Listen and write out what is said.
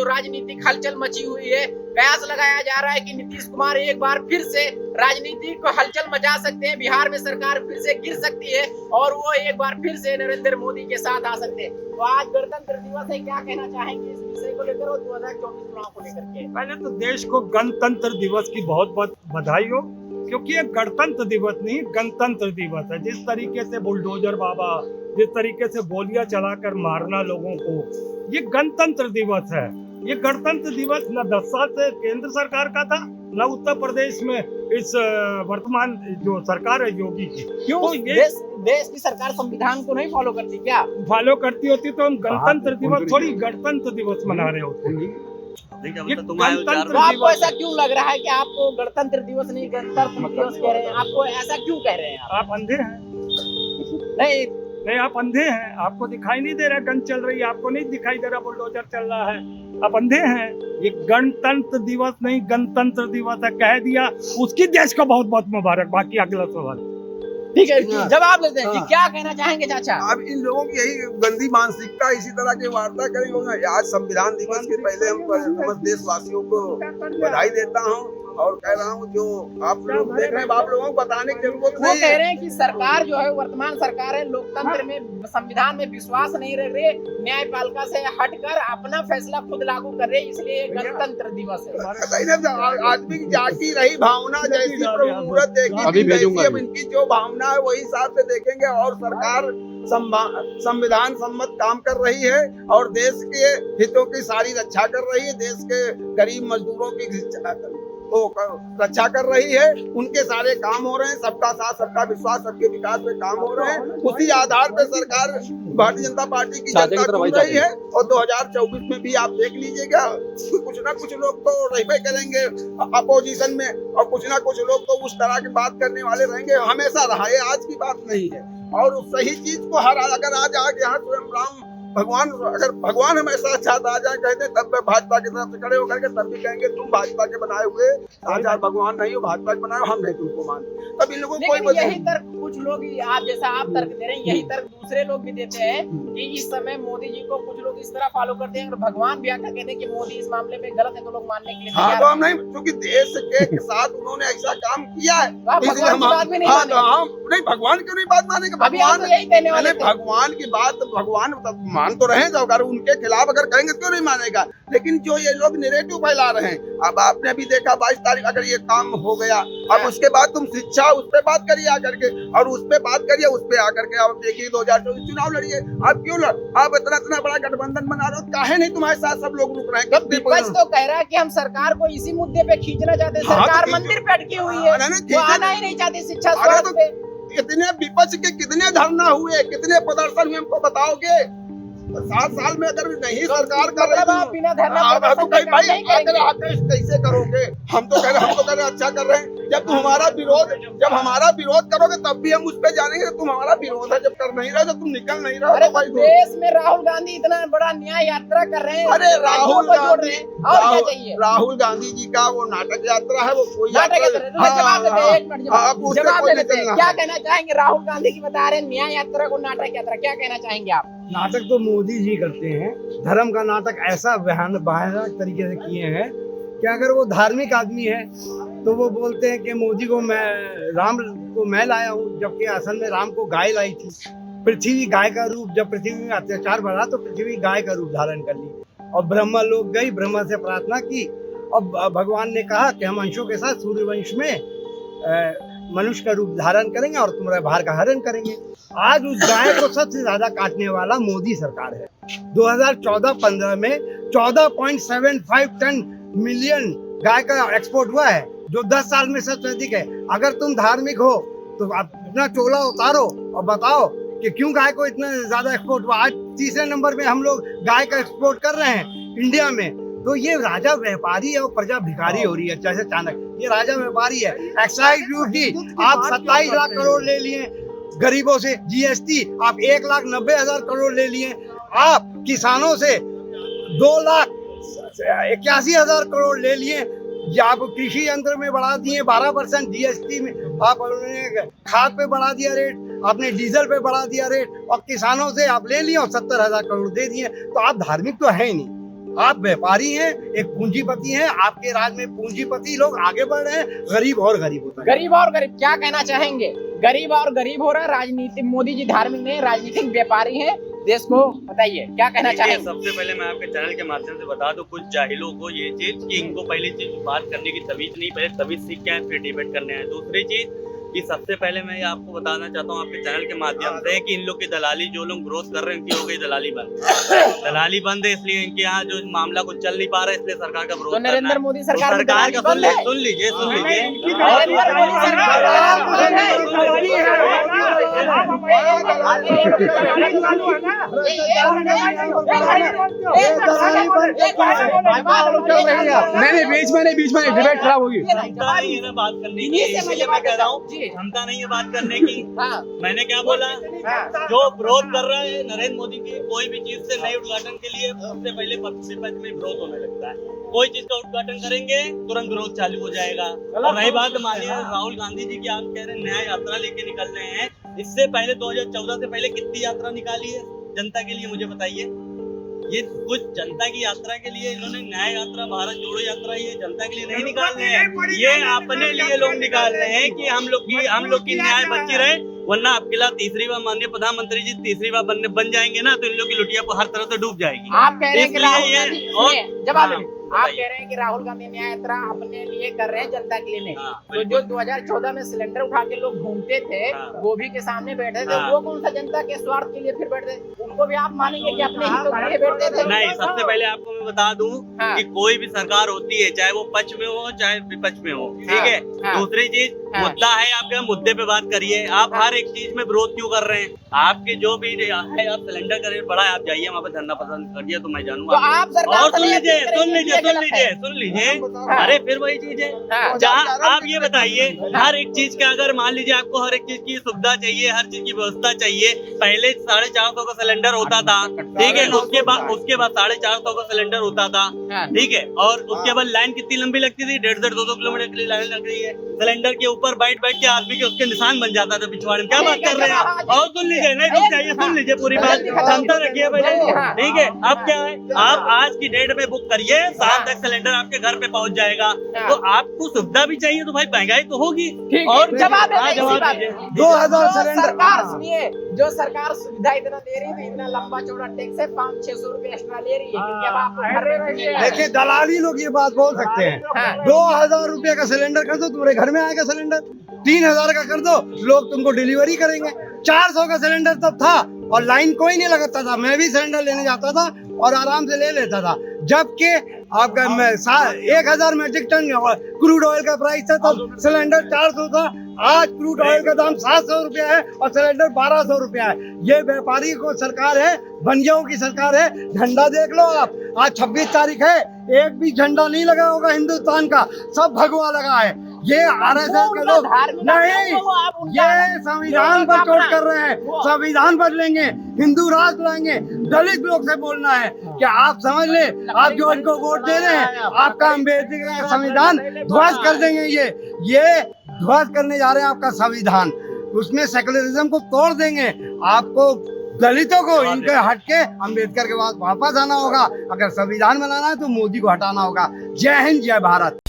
जो राजनीतिक हलचल मची हुई है, कयास लगाया जा रहा है कि नीतीश कुमार एक बार फिर से राजनीतिक हलचल मचा सकते हैं, बिहार में सरकार फिर से गिर सकती है और वो एक बार फिर से नरेंद्र मोदी के साथ आ सकते हैं। तो आज गणतंत्र दिवस है, क्या कहना चाहेंगे इस विषय को लेकर और 2024 चुनाव को लेकर के? पहले तो देश को गणतंत्र दिवस की बहुत बहुत बधाई हो, क्योंकि ये गणतंत्र दिवस नहीं गणतंत्र दिवस है। जिस तरीके से बुलडोजर बाबा, जिस तरीके से गोलियां चलाकर मारना लोगों को, ये गणतंत्र दिवस है। ये गणतंत्र दिवस न 10 साल से केंद्र सरकार का था, न उत्तर प्रदेश में इस वर्तमान जो सरकार है योगी की। क्यों तो ये देश की सरकार संविधान को नहीं फॉलो करती क्या? फॉलो करती होती तो हम गणतंत्र दिवस थोड़ी गणतंत्र दिवस मना रहे होते। ये गणतंत्र तो आपको दिवस ऐसा क्यों लग रहा है कि आपको गणतंत्र दिवस नहीं गणतंत्र दिवस कह रहे हैं? आपको ऐसा क्यों कह रहे हैं आप अंधे हैं? नहीं, आप अंधे हैं, आपको दिखाई नहीं दे रहा गन चल रही है, आपको नहीं दिखाई दे रहा बुलडोजर चल रहा है, आप अंधे हैं। ये गणतंत्र दिवस नहीं गणतंत्र दिवस है, कह दिया। उसकी देश को बहुत बहुत मुबारक। बाकी अगला सवाल। ठीक है, जवाब देते हैं। क्या कहना चाहेंगे चाचा? अब इन लोगों की यही गंदी मानसिकता, इसी तरह की वार्ता करेंगे। आज संविधान दिवस के पहले हम समस्त देशवासियों को बधाई देता हूँ और कह रहा हूँ जो आप लोग देख रहे हैं, आप लोगों को बताने की जरूरत वो नहीं कह है। रहे हैं कि सरकार जो है, वर्तमान सरकार है, लोकतंत्र में, संविधान में विश्वास नहीं रख रही, न्यायपालिका से हटकर अपना फैसला खुद लागू कर रहे, इसलिए गणतंत्र दिवस है। आदमी की जाती रही भावना, जैसी प्रभु मुहूर्त देखी वैसी अब इनकी जो भावना है वही हिसाब से देखेंगे। और सरकार संविधान सम्मत काम कर रही है और देश के हितों की सारी रक्षा कर रही है, देश के गरीब मजदूरों की रक्षा कर रही है। उनके सारे काम हो रहे हैं, सबका साथ सबका विश्वास, सबके विकास में काम हो रहे हैं। उसी आधार पर सरकार भारतीय जनता पार्टी की जनता चुन रही है और 2024 में भी आप देख लीजिएगा, कुछ ना कुछ लोग तो रहबे करेंगे अपोजिशन में और कुछ ना कुछ लोग तो उस तरह की बात करने वाले रहेंगे। हमेशा रहा है, आज की बात नहीं है। और उस सही चीज को अगर आज आगे यहाँ स्वयं राम भगवान, अगर भगवान हमेशा साथ आ जाए कहते तब मैं भाजपा की तरफ से खड़े होकर के तब भी कहेंगे तुम भाजपा के बनाए हुए साझा भगवान नहीं हो, भाजपा के बनाए हो, हम नहीं तुमको मानते। तब इन लोगों को कोई यही तर्क कुछ लोग, आप जैसा आप तर्क दे रहे हैं, यही तर्क दूसरे लोग भी देते हैं कि इस समय मोदी जी को कुछ लोग इस तरह फॉलो करते हैं और भगवान भी आकर कहते हैं कि मोदी इस मामले में गलत है, तो लोग मानने के लिए हाँ, तो हम नहीं, क्योंकि देश के साथ उन्होंने ऐसा काम किया है। भगवान की बात भी नहीं मानेंगे। नहीं, भगवान क्यों नहीं बात मानेंगे? भगवान यही कहने वाले थे। भगवान की बात भगवान मान तो रहे, अगर उनके खिलाफ अगर कहेंगे क्यों नहीं मानेगा। लेकिन जो ये लोग नैरेटिव फैला रहे हैं, अब आपने अभी देखा 22 तारीख अगर ये काम हो गया, अब उसके बाद तुम शिक्षा उस पे बात करिए आकर के, और उस पे बात करिए, उस पे आकर के आप देखिए 2024 चुनाव लड़िए। आप क्यों आप इतना बड़ा गठबंधन बना रहे हो, काहे नहीं तुम्हारे साथ सब लोग रुक रहे हैं? विपक्ष तो कह रहा है कि हम सरकार को इसी मुद्दे पे खींचना चाहते हैं। सरकार मंदिर पे अटकी हुई है, वो आना ही नहीं चाहती शिक्षा स्वास्थ्य पे। कितने विपक्ष के कितने धरना हुए, कितने प्रदर्शन हुए, हमको बताओगे? 7 साल में अगर नहीं सरकार कर रही तो कैसे करोगे? हम तो कह रहे अच्छा कर रहे हैं। जब हमारा विरोध करोगे तब भी हम उस पे जानेंगे। तुम हमारा विरोध है, जब कर नहीं रहे, जब तुम निकल नहीं रहे। अरे भाई, देश में राहुल गांधी इतना बड़ा न्याय यात्रा कर रहे हैं। अरे राहुल गांधी, और क्या चाहिए? राहुल गांधी जी का वो नाटक यात्रा है, वो कोई जवाब दे लेते हैं। क्या कहना चाहेंगे? राहुल गांधी की बता रहे हैं न्याय यात्रा को नाटक यात्रा, क्या कहना चाहेंगे आप? नाटक तो मोदी जी करते हैं। धर्म का नाटक ऐसा भयानक तरीके से किए हैं कि अगर वो धार्मिक आदमी है तो वो बोलते हैं कि मोदी को राम को मैं लाया हूँ, जबकि असल में राम को गाय लाई थी। पृथ्वी गाय का रूप, जब पृथ्वी में अत्याचार बढ़ा तो पृथ्वी गाय का रूप धारण कर ली और ब्रह्मा लोग गई, ब्रह्मा से प्रार्थना की और भगवान ने कहा कि हम अंशों के साथ सूर्यवंश में मनुष्य का रूप धारण करेंगे और तुम्हारे भार का हरण करेंगे। आज उस गाय को सबसे ज्यादा काटने वाला मोदी सरकार है। 2014-15 में 14.75 टन मिलियन गाय का एक्सपोर्ट हुआ है, जो 10 साल में सबसे अधिक है। अगर तुम धार्मिक हो तो आप अपना चोला उतारो और बताओ कि क्यों गाय को इतना ज्यादा एक्सपोर्ट हुआ। आज तीसरे नंबर में हम लोग गाय का एक्सपोर्ट कर रहे हैं इंडिया में। तो ये राजा व्यापारी है और प्रजा भिखारी हो रही है। जैसे चाणक्य, ये राजा व्यापारी है। एक्साइज ड्यूटी आप 27 लाख करोड़ ले लिए गरीबों से, जीएसटी आप 1,90,000 करोड़ ले लिए, आप किसानों से 2,81,000 करोड़ ले लिए, आप कृषि यंत्र में बढ़ा दिए 12% जीएसटी में, आपने खाद पे बढ़ा दिया रेट, आपने डीजल पे बढ़ा दिया रेट और किसानों से आप ले लिए और 70,000 करोड़ दे दिए। तो आप धार्मिक तो है ही नहीं। आप व्यापारी हैं, एक पूंजीपति हैं, आपके राज में पूंजीपति लोग आगे बढ़ रहे हैं, गरीब और गरीब होता है। गरीब और गरीब क्या कहना चाहेंगे? गरीब और गरीब हो रहा है। राजनीति, मोदी जी धार्मिक नहीं, राजनीतिक व्यापारी हैं। देश को बताइए क्या कहना चाहेंगे? सबसे पहले मैं आपके चैनल के माध्यम से बता दूं कुछ जाहिलों को ये चीज कि इनको पहली चीज बात करने की तमीज नहीं, पहले तमीज सीख के आए फिर डिबेट करने आए। दूसरी चीज कि सबसे पहले मैं आपको बताना चाहता हूँ आपके चैनल के माध्यम से कि इन लोग की दलाली, जो लोग ग्रोथ कर रहे हैं उनकी हो गई दलाली बंद। दलाली बंद है, इसलिए इनके यहाँ जो मामला कुछ चल नहीं पा रहा है, इसलिए सरकार का विरोध। तो नरेंद्र मोदी सरकार का सुन लीजिए नहीं, बीच में डिबेट खराब होगी। क्षमता नहीं है ना बात करने की, इसलिए मैं कह रहा हूँ क्षमता नहीं है बात करने की। मैंने क्या बोला? जो विरोध कर रहा है नरेंद्र मोदी की कोई भी चीज से नए उद्घाटन के लिए सबसे पहले विपक्ष में विरोध होने लगता है। कोई चीज का उद्घाटन करेंगे तुरंत विरोध चालू हो जाएगा। और रही बात मानिए राहुल गांधी जी की, आप कह रहे हैं न्याय यात्रा लेके निकल रहे हैं, इससे पहले 2014 से पहले कितनी यात्रा निकाली है जनता के लिए, मुझे बताइए। ये कुछ जनता की यात्रा के लिए इन्होंने न्याय यात्रा, भारत जोड़ो यात्रा, ये जनता के लिए नहीं निकाल रहे हैं, ये अपने लिए लोग निकाल रहे हैं कि हम लोग की न्याय बची रहे। वरना आपके लिए तीसरी बार माननीय प्रधानमंत्री जी तीसरी बार बन जाएंगे ना, तो इन लोग की लुटिया हर तरह से डूब जाएगी। आप कह रहे हैं कि राहुल गांधी जवाब आप बताइए। कह रहे हैं कि राहुल गांधी न्याय यात्रा अपने लिए कर रहे हैं, जनता के लिए नहीं। तो बिल्कुल। जो 2014 में सिलेंडर उठा के लोग घूमते थे, गोभी के सामने बैठे थे, वो कौन सा जनता के स्वार्थ के लिए फिर बैठते? उनको भी आप मानेंगे कि अपने हितों के लिए बैठते थे? नहीं, सबसे पहले आपको मैं बता दूं कि कोई भी सरकार होती है, चाहे वो पक्ष में हो चाहे विपक्ष में हो, ठीक है। दूसरी चीज मुद्दा है, आपके मुद्दे पे बात करिए। आप हर एक चीज में विरोध क्यों कर रहे हैं? आपके जो भी है, आप सिलेंडर का रेट बढ़ा है, आप जाइए वहाँ पे धरना पसंद करिए, तो मैं जानूंगा। तो आप सरकार और सुन लीजिए, अरे फिर वही चीज है जहाँ आप ये बताइए, हर एक चीज का अगर मान लीजिए आपको हर एक चीज की सुविधा चाहिए, हर चीज की व्यवस्था चाहिए। पहले 450 का सिलेंडर होता था, ठीक है, उसके बाद 450 का सिलेंडर होता था, ठीक है, और उसके बाद लाइन कितनी लंबी लगती थी, 150-200 किलोमीटर के लिए लाइन लग रही है। सिलेंडर के ऊपर बैठ के आदमी के उसके निशान बन जाता था पिछवाड़े में। क्या बात कर रहे हैं? और सुन लीजिए, नहीं रुक जाइए, सुन लीजिए पूरी बात, क्षमता रखिए पहले, ठीक है। अब क्या है, आप आज की डेट में बुक करिए, शाम तक सिलेंडर आपके घर पे पहुंच जाएगा। तो आपको सुविधा भी चाहिए, तो भाई महंगाई तो होगी। और जवाब दीजिए। 2000 सिलेंडर। सरकार सुनिए, जो सरकार सुविधा इतना दे रही है, इतना लंबा चौड़ा टैक्स है, 500-600 रुपए एक्स्ट्रा ले रही है, क्योंकि अब आपको घर में रहिए। देखिए दलाली लोग ये बात बोल सकते हैं। 2000 रुपए का सिलेंडर कर दो, तुम्हारे घर में आएगा सिलेंडर। 3000 का कर दो, लोग तुमको डिलीवरी करेंगे। 400 का सिलेंडर तब था और लाइन कोई नहीं लगाता था। मैं भी सिलेंडर लेने जाता था और आराम से ले लेता था। जबकि आपका 1000 मैट्रिक टन क्रूड ऑयल का प्राइस था, तब सिलेंडर 400 था। आज क्रूड ऑयल का दाम 700 रुपया है और सिलेंडर 1200 रुपया है। ये व्यापारी को सरकार है, बनियों की सरकार है। झंडा देख लो आप, आज 26 तारीख है, एक भी झंडा नहीं लगा होगा हिंदुस्तान का, सब भगवा लगा है। ये RSS के लोग नहीं, ये संविधान पर चोट कर रहे हैं। संविधान बदलेंगे, हिंदू राष्ट्र लाएंगे। दलित लोग से बोलना है कि आप समझ ले, आप जो इनको वोट दे रहे हैं, आपका अम्बेडकर का संविधान ध्वस्त कर देंगे। ये ध्वस्त करने जा रहे हैं आपका संविधान, उसमें सेकुलरिज्म को तोड़ देंगे। आपको दलितों को इनके हटके अम्बेडकर के बाद वापस आना होगा। अगर संविधान बनाना है तो मोदी को हटाना होगा। जय हिंद, जय भारत।